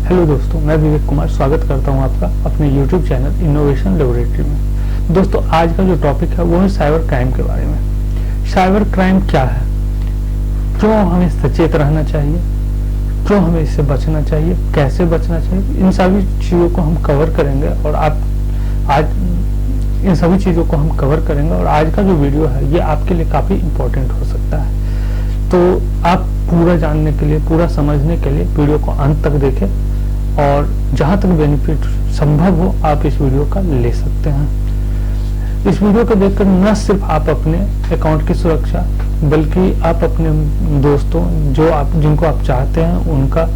Hello दोस्तों, मैं विवेक कुमार स्वागत करता हूं आपका अपने YouTube चैनल इनोवेशन लेबोरेटरी में। दोस्तों, आज का जो टॉपिक है वो है साइबर क्राइम के बारे में। साइबर क्राइम क्या है, क्यों हमें सचेत रहना चाहिए, क्यों हमें इससे बचना चाहिए, कैसे बचना चाहिए, इन सभी चीज़ों को हम कवर करेंगे। और आज इन सभी चीज़ों को हम कवर करेंगे और आज का जो वीडियो है ये आपके लिए काफ़ी इम्पोर्टेंट हो सकता है। तो आप पूरा जानने के लिए, पूरा समझने के लिए वीडियो को अंत तक देखें और जहां तक बेनिफिट संभव हो आप इस वीडियो का ले सकते हैं। इस वीडियो को देखकर न सिर्फ आप अपने अकाउंट की सुरक्षा बल्कि आप अपने दोस्तों जिनको आप चाहते हैं उनका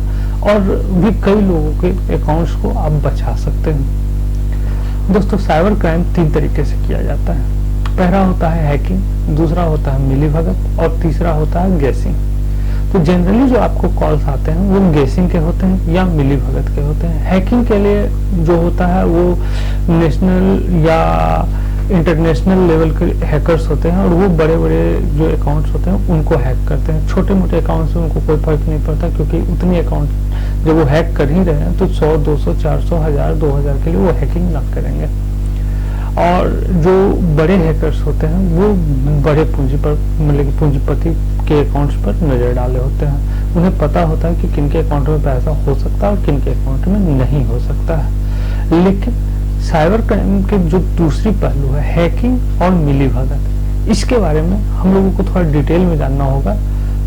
और भी कई लोगों के अकाउंट्स को आप बचा सकते हैं। दोस्तों, साइबर क्राइम 3 तरीके से किया जाता है। पहला होता है हैकिंग, दूसरा होता है मिलीभगत और तीसरा होता है गैसिंग। तो जनरली जो आपको कॉल्स आते हैं वो गेसिंग के होते हैं या मिलीभगत के होते हैं। हैकिंग के लिए जो होता है वो नेशनल या इंटरनेशनल लेवल के हैकर्स होते हैं और वो बड़े बड़े जो अकाउंट्स होते हैं उनको हैक करते हैं। छोटे मोटे अकाउंट से उनको कोई फर्क नहीं पड़ता, क्योंकि उतनी अकाउंट जब वो हैक कर ही रहे हैं तो 100, 200, 400, 1000, 2000 के लिए वो हैकिंग ना करेंगे। और जो बड़े हैकर्स होते हैं वो बड़े पूंजीपति के अकाउंट्स पर नजर डाले होते हैं। उन्हें पता होता है कि किनके अकाउंट में पैसा हो सकता है और किनके अकाउंट में नहीं हो सकता है। लेकिन साइबर क्राइम के जो दूसरी पहलू है हैकिंग और मिलीभगत, इसके बारे में हम लोगों को थोड़ा डिटेल में जानना होगा,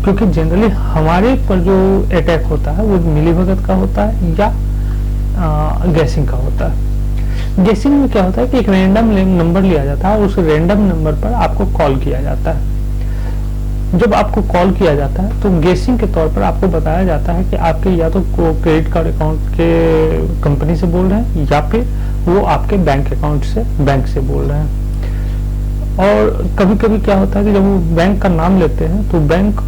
क्योंकि जनरली हमारे पर जो अटैक होता है वो मिलीभगत का होता है या गैसिंग का होता है। गैसिंग में क्या होता है कि एक रैंडम नंबर लिया जाता है और उस रैंडम नंबर पर आपको कॉल किया जाता है। जब आपको कॉल किया जाता है तो गैसिंग के तौर पर आपको बताया जाता है कि आपके या तो क्रेडिट कार्ड अकाउंट के कंपनी से बोल रहे हैं या फिर वो आपके बैंक अकाउंट से बैंक से बोल रहे हैं। और कभी कभी क्या होता है कि जब वो बैंक का नाम लेते हैं तो बैंक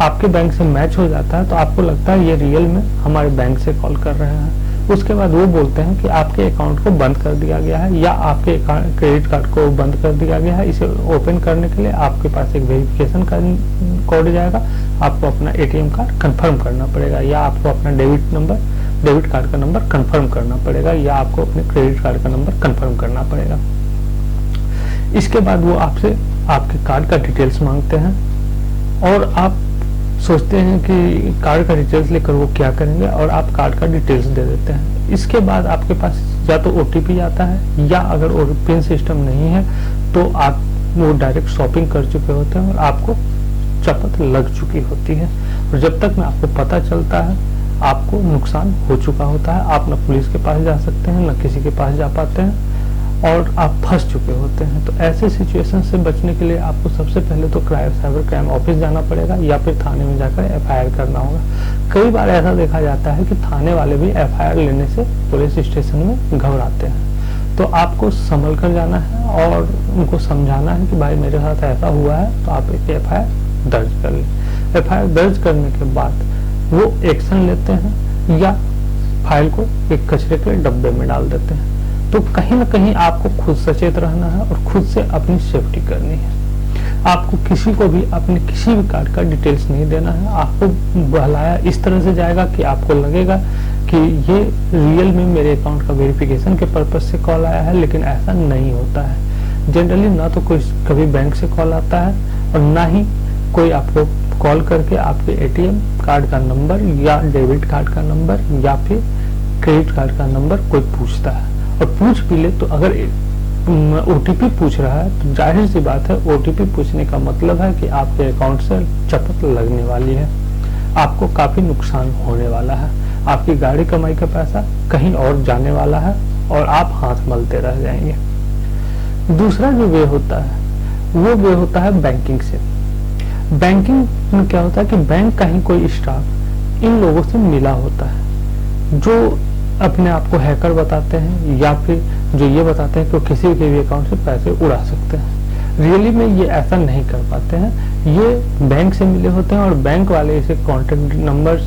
आपके बैंक से मैच हो जाता है, तो आपको लगता है ये रियल में हमारे बैंक से कॉल कर रहे हैं। उसके बाद वो बोलते हैं कि आपके अकाउंट को बंद कर दिया गया है या आपके क्रेडिट कार्ड को बंद कर दिया गया है। इसे ओपन करने के लिए आपके पास एक वेरिफिकेशन का कोड जाएगा, आपको अपना एटीएम कार्ड कंफर्म करना पड़ेगा या आपको अपना डेबिट कार्ड का नंबर कंफर्म करना पड़ेगा या आपको अपने क्रेडिट कार्ड का नंबर कंफर्म करना पड़ेगा। इसके बाद वो आपसे आपके कार्ड का डिटेल्स मांगते हैं और आप सोचते हैं कि कार्ड का डिटेल्स लेकर वो क्या करेंगे और आप कार्ड का डिटेल्स दे देते हैं। इसके बाद आपके पास या तो ओटीपी आता है या अगर पिन सिस्टम नहीं है तो आप वो डायरेक्ट शॉपिंग कर चुके होते हैं और आपको चपत लग चुकी होती है। और जब तक में आपको पता चलता है आपको नुकसान हो चुका होता है। आप न पुलिस के पास जा सकते हैं, न किसी के पास जा पाते हैं और आप फंस चुके होते हैं। तो ऐसे सिचुएशन से बचने के लिए आपको सबसे पहले तो साइबर क्राइम ऑफिस जाना पड़ेगा या फिर थाने में जाकर एफआईआर करना होगा। कई बार ऐसा देखा जाता है कि थाने वाले भी एफआईआर लेने से पुलिस स्टेशन में घबराते हैं। तो आपको संभल कर जाना है और उनको समझाना है कि भाई मेरे साथ ऐसा हुआ है, तो आप एक एफआईआर दर्ज कर लें। एफआईआर दर्ज करने के बाद वो एक्शन लेते हैं या फाइल को एक कचरे के डब्बे में डाल देते हैं। तो कहीं ना कहीं आपको खुद सचेत रहना है और खुद से अपनी सेफ्टी करनी है। आपको किसी को भी अपने किसी भी कार्ड का डिटेल्स नहीं देना है। आपको बहलाया इस तरह से जाएगा कि आपको लगेगा कि ये रियल में मेरे अकाउंट का वेरिफिकेशन के पर्पज से कॉल आया है, लेकिन ऐसा नहीं होता है। जनरली ना तो कोई कभी बैंक से कॉल आता है और ना ही कोई आपको कॉल करके आपके एटीएम कार्ड का नंबर या डेबिट कार्ड का नंबर या फिर क्रेडिट कार्ड का नंबर कोई पूछता है। और पूछ भी ले तो अगर ओटीपी पूछ रहा है तो जाहिर सी बात है, ओटीपी पूछने का मतलब है कि आपके अकाउंट से चपत लगने वाली है, आपको काफी नुकसान होने वाला है, आपकी गाड़ी कमाई का पैसा कहीं और जाने वाला है और आप हाथ मलते रह जाएंगे। दूसरा जो वे होता है वो वे होता है बैंकिंग से। बैंकिंग में क्या होता है कि बैंक का ही कोई स्टाफ इन लोगों से मिला होता है जो अपने आप को हैकर बताते हैं या फिर जो ये बताते हैं कि वो किसी के भी अकाउंट से पैसे उड़ा सकते हैं। रियली में ये ऐसा नहीं कर पाते हैं। ये बैंक से मिले होते हैं और बैंक वाले इसे कॉन्टेक्ट नंबर्स,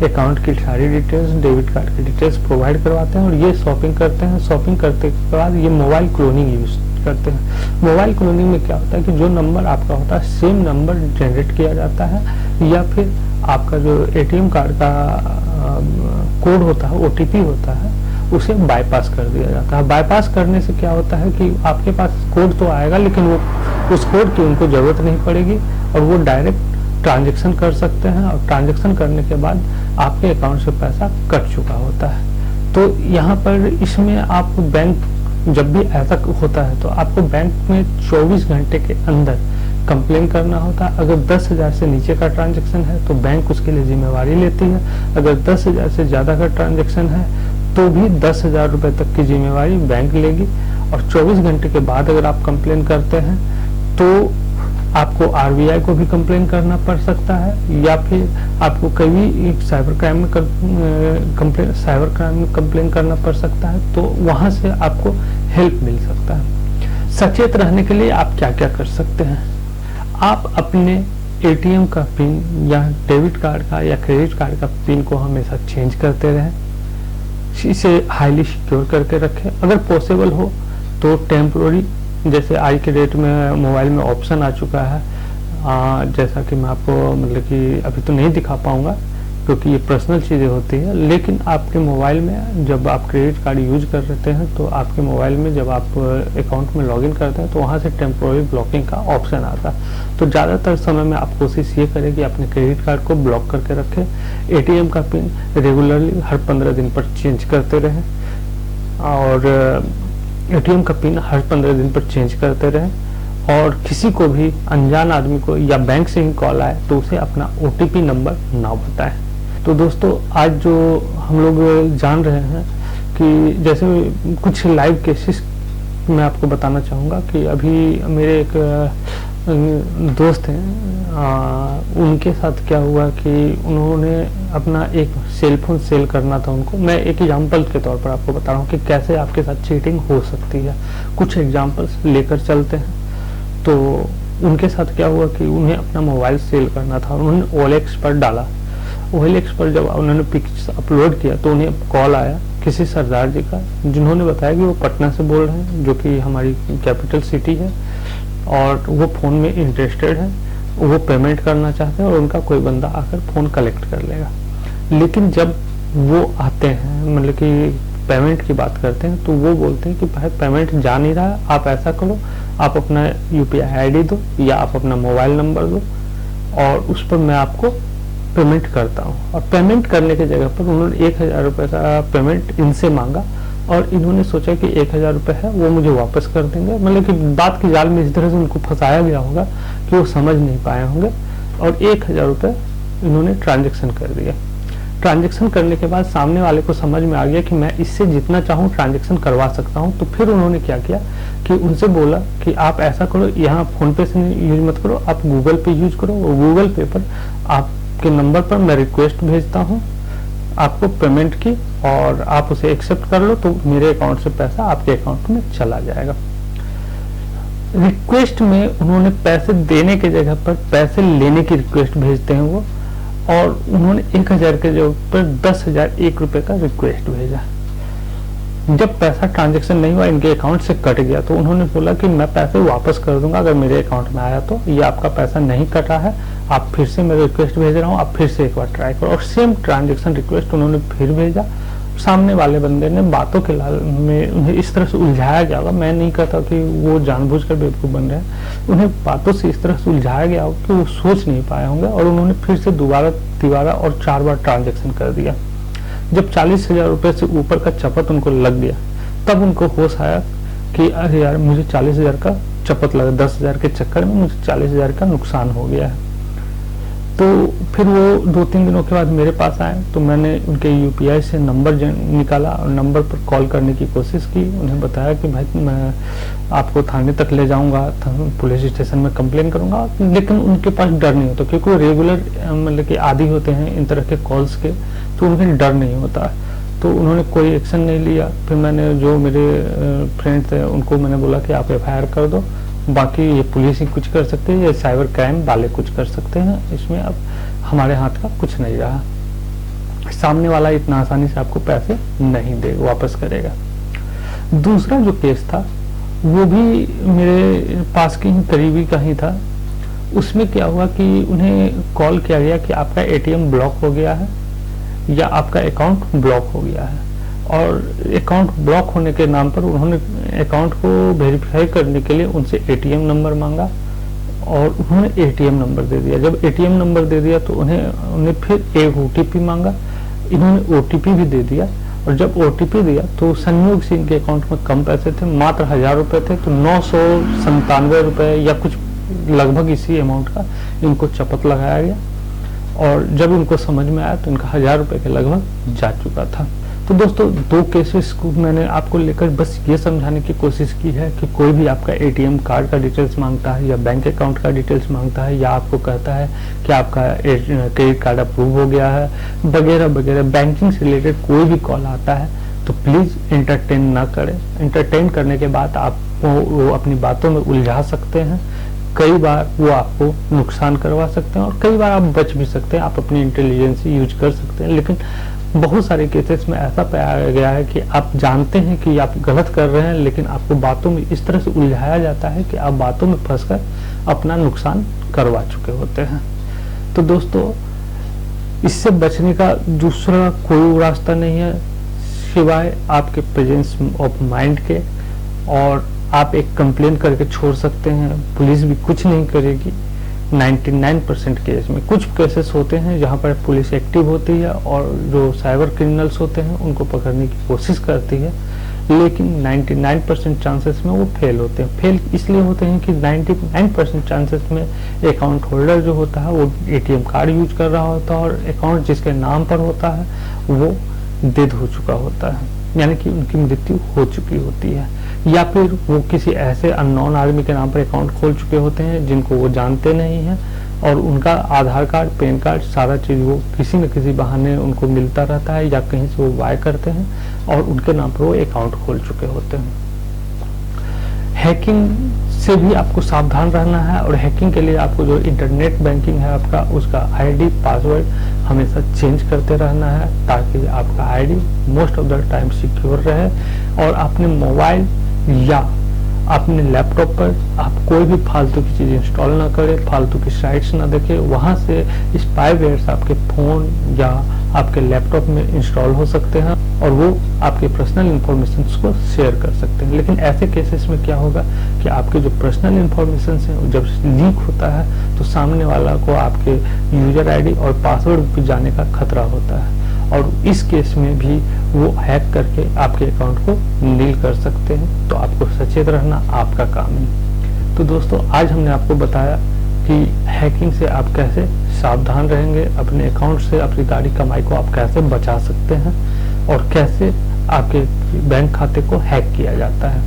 अकाउंट की सारी डिटेल्स, डेबिट कार्ड की डिटेल्स प्रोवाइड करवाते हैं और ये शॉपिंग करते हैं। शॉपिंग करते के बाद ये मोबाइल क्लोनिंग यूज करते हैं। मोबाइल क्लोनिंग में क्या होता है कि जो नंबर आपका होता है सेम नंबर जनरेट किया जाता है या फिर आपका जो एटीएम कार्ड का कोड होता है, ओटीपी होता है, उसे बाईपास कर दिया जाता है। बाईपास करने से क्या होता है कि आपके पास कोड तो आएगा, लेकिन वो उस कोड की उनको जरूरत नहीं पड़ेगी और वो डायरेक्ट ट्रांजैक्शन कर सकते हैं, और ट्रांजैक्शन करने के बाद आपके अकाउंट से पैसा कट चुका होता है। तो यहाँ पर इसमें आप बैंक, जब भी ऐसा होता है तो आपको बैंक में 24 घंटे के अंदर कंप्लेन करना होता है। अगर 10,000 से नीचे का ट्रांजैक्शन है तो बैंक उसके लिए जिम्मेवारी लेती है। अगर 10,000 से ज़्यादा का ट्रांजैक्शन है तो भी 10,000 रुपये तक की जिम्मेवारी बैंक लेगी। और 24 घंटे के बाद अगर आप कंप्लेन करते हैं तो आपको आरबीआई को भी कंप्लेन करना पड़ सकता है, या फिर आपको कभी साइबर क्राइम में कंप्लेन करना पड़ सकता है, तो वहां से आपको हेल्प मिल सकता है। सचेत रहने के लिए आप क्या क्या कर सकते हैं? आप अपने एटीएम का पिन या डेबिट कार्ड का या क्रेडिट कार्ड का पिन को हमेशा चेंज करते रहें, इसे हाईली सिक्योर करके रखें। अगर पॉसिबल हो तो टेम्पोररी, जैसे आज के डेट में मोबाइल में ऑप्शन आ चुका है, जैसा कि मैं आपको मतलब कि अभी तो नहीं दिखा पाऊंगा क्योंकि ये पर्सनल चीज़ें होती है, लेकिन आपके मोबाइल में जब आप क्रेडिट कार्ड यूज कर रहे हैं तो आपके मोबाइल में जब आप अकाउंट में लॉगिन करते हैं तो वहाँ से टेम्पोररी ब्लॉकिंग का ऑप्शन आता है। तो ज़्यादातर समय में आप कोशिश ये करें कि अपने क्रेडिट कार्ड को ब्लॉक करके रखें। एटीएम का पिन रेगुलरली हर 15 दिन पर चेंज करते रहें, और एटीएम का पिन हर 15 दिन पर चेंज करते रहें। और किसी को भी अनजान आदमी को या बैंक से ही कॉल आए तो उसे अपना ओटीपी नंबर ना बताएं। तो दोस्तों, आज जो हम लोग जान रहे हैं कि जैसे कुछ लाइव केसेस मैं आपको बताना चाहूँगा कि अभी मेरे एक दोस्त हैं, उनके साथ क्या हुआ कि उन्होंने अपना एक सेलफोन सेल करना था उनको। मैं एक एग्जांपल के तौर पर आपको बता रहा हूँ कि कैसे आपके साथ चीटिंग हो सकती है। कुछ एग्जांपल्स लेकर चलते हैं। तो उनके साथ क्या हुआ कि उन्हें अपना मोबाइल सेल करना था, उन्होंने OLX पर डाला। OLX पर जब उन्होंने पिक्चर्स अपलोड किया तो उन्हें कॉल आया किसी सरदार जी का, जिन्होंने बताया कि वो पटना से बोल रहे हैं, जो कि हमारी कैपिटल सिटी है, और वो फ़ोन में इंटरेस्टेड है, वो पेमेंट करना चाहते हैं और उनका कोई बंदा आकर फ़ोन कलेक्ट कर लेगा। लेकिन जब वो आते हैं, मतलब कि पेमेंट की बात करते हैं, तो वो बोलते हैं कि भाई पेमेंट जा नहीं रहा है, आप ऐसा करो, आप अपना UPI ID दो या आप अपना मोबाइल नंबर दो और उस पर मैं आपको पेमेंट करता हूँ। और पेमेंट करने की जगह पर उन्होंने 1,000 रुपये का पेमेंट इनसे मांगा, और इन्होंने सोचा कि 1,000 रुपये है वो मुझे वापस कर देंगे। मतलब कि बात की जाल में इस तरह से उनको फंसाया गया होगा कि वो समझ नहीं पाए होंगे, और 1,000 रुपये इन्होंने ट्रांजेक्शन कर दिया। ट्रांजेक्शन करने के बाद सामने वाले को समझ में आ गया कि मैं इससे जितना चाहूँ ट्रांजेक्शन करवा सकता हूँ। तो फिर उन्होंने क्या किया कि उनसे बोला कि आप ऐसा करो, यहाँ फ़ोन पे से यूज मत करो, आप गूगल पे यूज करो, और गूगल पे पर आपके नंबर पर मैं रिक्वेस्ट भेजता हूँ आपको पेमेंट की, और आप उसे एक्सेप्ट कर लो तो मेरे अकाउंट से पैसा आपके अकाउंट में चला जाएगा। रिक्वेस्ट में उन्होंने पैसे देने की जगह पर पैसे लेने की रिक्वेस्ट भेजते हैं वो, और उन्होंने 1,000 के जगह पर 10,001 रुपये का रिक्वेस्ट भेजा। जब पैसा ट्रांजैक्शन नहीं हुआ, इनके अकाउंट से कट गया, तो उन्होंने बोला कि मैं पैसे वापस कर दूंगा अगर मेरे अकाउंट में आया तो, ये आपका पैसा नहीं कटा है, आप फिर से मैं रिक्वेस्ट भेज रहा हूँ, आप फिर से एक बार ट्राई करो। और सेम ट्रांजैक्शन रिक्वेस्ट उन्होंने फिर भेजा। सामने वाले बंदे ने बातों के लाल में उन्हें इस तरह से उलझाया गया होगा, मैं नहीं कहता कि वो जानबूझकर बेवकूफ़ बन रहे हैं, उन्हें बातों से इस तरह से उलझाया गया होगा कि वो सोच नहीं पाए होंगे, और उन्होंने फिर से दोबारा और 4 बार ट्रांजैक्शन कर दिया। जब 40,000 रुपये से ऊपर का चपत उनको लग गया, तब उनको होश आया कि अरे यार, मुझे 40,000 का चपत लगा, 10,000 के चक्कर में मुझे 40,000 का नुकसान हो गया है। तो फिर वो 2-3 दिनों के बाद मेरे पास आए, तो मैंने उनके UPI से नंबर निकाला और नंबर पर कॉल करने की कोशिश की। उन्हें बताया कि भाई मैं आपको थाने तक ले जाऊंगा, पुलिस स्टेशन में कंप्लेन करूंगा, लेकिन उनके पास डर नहीं होता क्योंकि वो रेगुलर मतलब कि आदी होते हैं इन तरह के कॉल्स के, तो उन्हें डर नहीं होता। तो उन्होंने कोई एक्शन नहीं लिया। फिर मैंने जो मेरे फ्रेंड थे उनको मैंने बोला कि आप FIR कर दो, बाकी ये पुलिस ही कुछ कर सकते हैं या साइबर क्राइम वाले कुछ कर सकते हैं, इसमें अब हमारे हाथ का कुछ नहीं रहा। सामने वाला इतना आसानी से आपको पैसे नहीं दे वापस करेगा। दूसरा जो केस था वो भी मेरे पास की ही करीबी का ही था। उसमें क्या हुआ कि उन्हें कॉल किया गया कि आपका एटीएम ब्लॉक हो गया है या आपका अकाउंट ब्लॉक हो गया है, और अकाउंट ब्लॉक होने के नाम पर उन्होंने अकाउंट को वेरीफाई करने के लिए उनसे एटीएम नंबर मांगा और उन्होंने एटीएम नंबर दे दिया। जब एटीएम नंबर दे दिया तो उन्हें फिर एक ओटीपी मांगा, इन्होंने ओटीपी भी दे दिया, और जब ओटीपी दिया तो संयोग से इनके अकाउंट में कम पैसे थे, मात्र 1000 रुपए थे, तो 997 रुपए या कुछ लगभग इसी अमाउंट का इनको चपत लगाया गया। और जब इनको समझ में आया तो इनका 1000 रुपए के लगभग जा चुका था। तो दोस्तों, दो केसेस को मैंने आपको लेकर बस ये समझाने की कोशिश की है कि कोई भी आपका एटीएम कार्ड का डिटेल्स मांगता है या बैंक अकाउंट का डिटेल्स मांगता है या आपको कहता है कि आपका क्रेडिट कार्ड अप्रूव हो गया है वगैरह वगैरह, बैंकिंग से रिलेटेड कोई भी कॉल आता है तो प्लीज एंटरटेन ना करें। एंटरटेन करने के बाद आप वो अपनी बातों में उलझा सकते हैं, कई बार वो आपको नुकसान करवा सकते हैं और कई बार आप बच भी सकते हैं, आप अपनी इंटेलिजेंस यूज कर सकते हैं। लेकिन बहुत सारे केसेस में ऐसा पाया गया है कि आप जानते हैं कि आप गलत कर रहे हैं, लेकिन आपको बातों में इस तरह से उलझाया जाता है कि आप बातों में फंसकर अपना नुकसान करवा चुके होते हैं। तो दोस्तों, इससे बचने का दूसरा कोई रास्ता नहीं है सिवाय आपके प्रेजेंस ऑफ माइंड के, और आप एक कंप्लेन करके छोड़ सकते हैं, पुलिस भी कुछ नहीं करेगी 99% केस में। कुछ केसेस होते हैं जहां पर पुलिस एक्टिव होती है और जो साइबर क्रिमिनल्स होते हैं उनको पकड़ने की कोशिश करती है, लेकिन 99% चांसेस में वो फेल होते हैं। फेल इसलिए होते हैं कि 99% चांसेस में अकाउंट होल्डर जो होता है वो एटीएम कार्ड यूज कर रहा होता है और अकाउंट जिसके नाम पर होता है वो डेड हो चुका होता है, यानी कि उनकी मृत्यु हो चुकी होती है, या फिर वो किसी ऐसे अननोन आदमी के नाम पर अकाउंट खोल चुके होते हैं जिनको वो जानते नहीं हैं और उनका आधार कार्ड, पैन कार्ड, सारा चीज वो किसी न किसी बहाने उनको मिलता रहता है या कहीं से वो बाय करते हैं और उनके नाम पर वो अकाउंट खोल चुके होते हैं। हैकिंग से भी आपको सावधान रहना है, और हैकिंग के लिए आपको जो इंटरनेट बैंकिंग है आपका, उसका आईडी पासवर्ड हमेशा चेंज करते रहना है ताकि आपका ID most of the time secure रहे, और अपने मोबाइल या अपने लैपटॉप पर आप कोई भी फालतू की चीज इंस्टॉल ना करें, फालतू की साइट्स ना देखें, वहां से स्पाईवेयर्स आपके फोन या आपके लैपटॉप में इंस्टॉल हो सकते हैं और वो आपके पर्सनल इंफॉर्मेशन को शेयर कर सकते हैं। लेकिन ऐसे केसेस में क्या होगा कि आपके जो पर्सनल इंफॉर्मेशन है जब लीक होता है तो सामने वाला को आपके यूजर आईडी और पासवर्ड भी जाने का खतरा होता है, और इस केस में भी वो हैक करके आपके अकाउंट को नील कर सकते हैं। तो आपको सचेत रहना आपका काम है। तो दोस्तों, आज हमने आपको बताया कि हैकिंग से आप कैसे सावधान रहेंगे, अपने अकाउंट से अपनी गाड़ी कमाई को आप कैसे बचा सकते हैं और कैसे आपके बैंक खाते को हैक किया जाता है।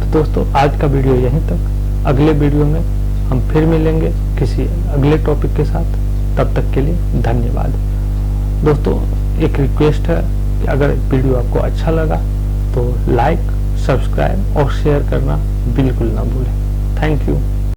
तो दोस्तों, आज का वीडियो यहीं तक। अगले वीडियो में हम फिर मिलेंगे किसी अगले टॉपिक के साथ। तब तक के लिए धन्यवाद। दोस्तों, एक रिक्वेस्ट है कि अगर वीडियो आपको अच्छा लगा तो लाइक, सब्सक्राइब और शेयर करना बिल्कुल ना भूलें। Thank you.